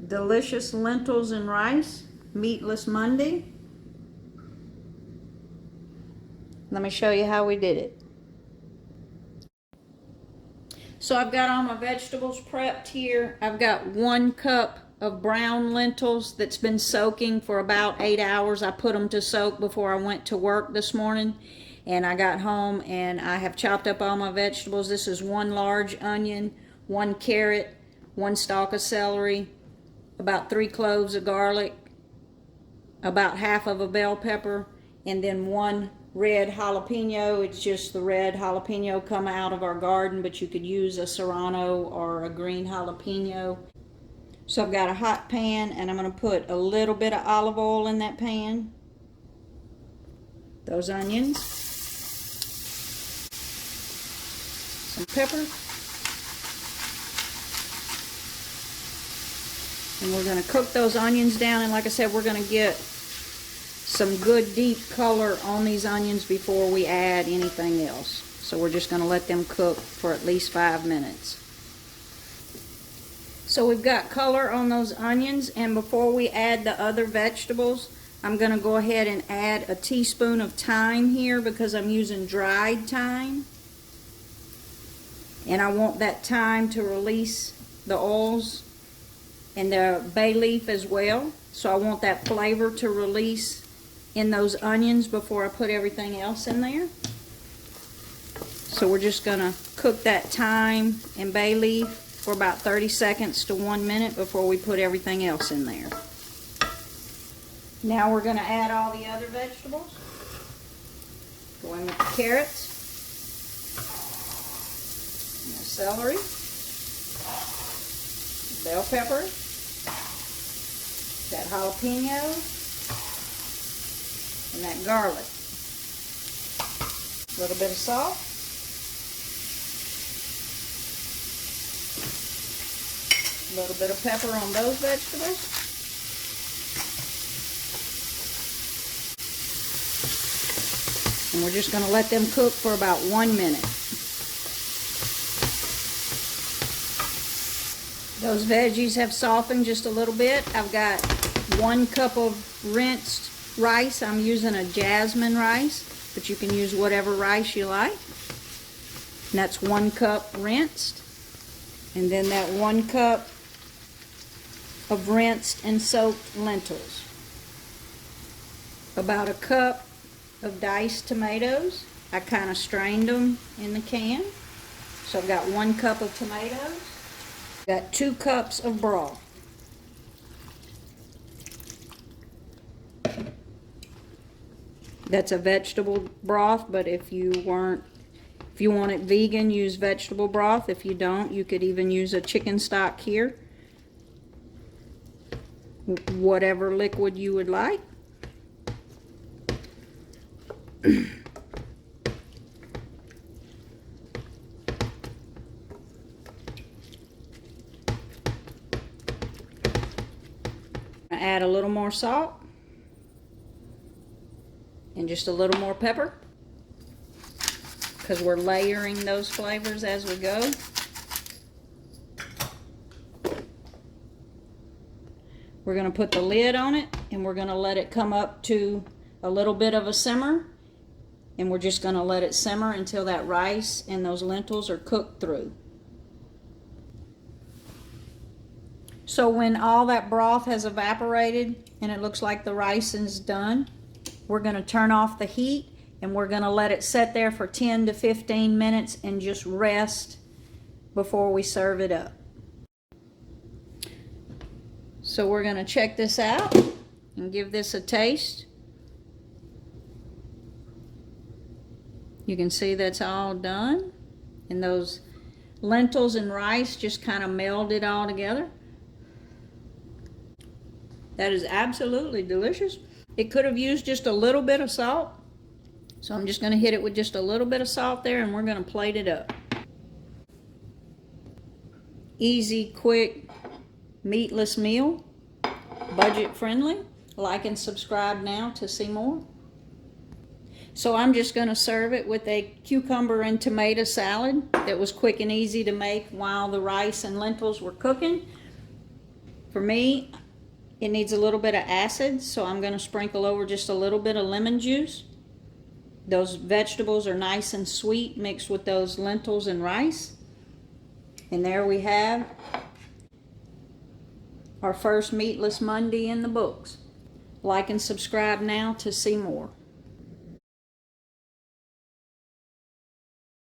delicious lentils and rice, Meatless Monday. Let me show you how we did it. So I've got all my vegetables prepped here. I've got 1 cup of brown lentils that's been soaking for about 8 hours. I put them to soak before I went to work this morning, and I got home and I have chopped up all my vegetables. This is 1 large onion, 1 carrot, 1 stalk of celery, about 3 cloves of garlic, about half of a bell pepper, and then 1 red jalapeno. It's just the red jalapeno come out of our garden, but you could use a serrano or a green jalapeno. So I've got a hot pan, and I'm going to put a little bit of olive oil in that pan. Those onions, some pepper, and we're going to cook those onions down. And like I said, we're going to get some good deep color on these onions before we add anything else. So we're just going to let them cook for at least 5 minutes. So we've got color on those onions, and before we add the other vegetables, I'm going to go ahead and add a teaspoon of thyme here because I'm using dried thyme. And I want that thyme to release the oils, and the bay leaf as well. So I want that flavor to release in those onions before I put everything else in there. So we're just going to cook that thyme and bay leaf for about 30 seconds to 1 minute before we put everything else in there. Now we're going to add all the other vegetables. Go in with the carrots, and the celery, bell pepper, that jalapeno, and that garlic. A little bit of salt. A little bit of pepper on those vegetables. And we're just going to let them cook for about 1 minute. Those veggies have softened just a little bit. I've got 1 cup of rinsed rice. I'm using a jasmine rice, but you can use whatever rice you like. And that's 1 cup rinsed. And then that 1 cup of rinsed and soaked lentils. About 1 cup of diced tomatoes. I kind of strained them in the can. So I've got 1 cup of tomatoes. Got 2 cups of broth. That's a vegetable broth, but if you want it vegan, use vegetable broth. If you don't, you could even use a chicken stock here. Whatever liquid you would like. Add a little more salt and just a little more pepper because we're layering those flavors as we go. We're going to put the lid on it, and we're going to let it come up to a little bit of a simmer, and we're just going to let it simmer until that rice and those lentils are cooked through. So when all that broth has evaporated and it looks like the rice is done, we're going to turn off the heat, and we're going to let it sit there for 10 to 15 minutes and just rest before we serve it up. So we're going to check this out and give this a taste. You can see that's all done, and those lentils and rice just kind of melded all together. That is absolutely delicious. It could have used just a little bit of salt, so I'm just going to hit it with just a little bit of salt there, and we're going to plate it up. Easy, quick, meatless meal, budget friendly. Like and subscribe now to see more. So I'm just going to serve it with a cucumber and tomato salad that was quick and easy to make while the rice and lentils were cooking. For me, it needs a little bit of acid, so I'm going to sprinkle over just a little bit of lemon juice. Those vegetables are nice and sweet mixed with those lentils and rice. And there we have our first Meatless Monday in the books. Like and subscribe now to see more.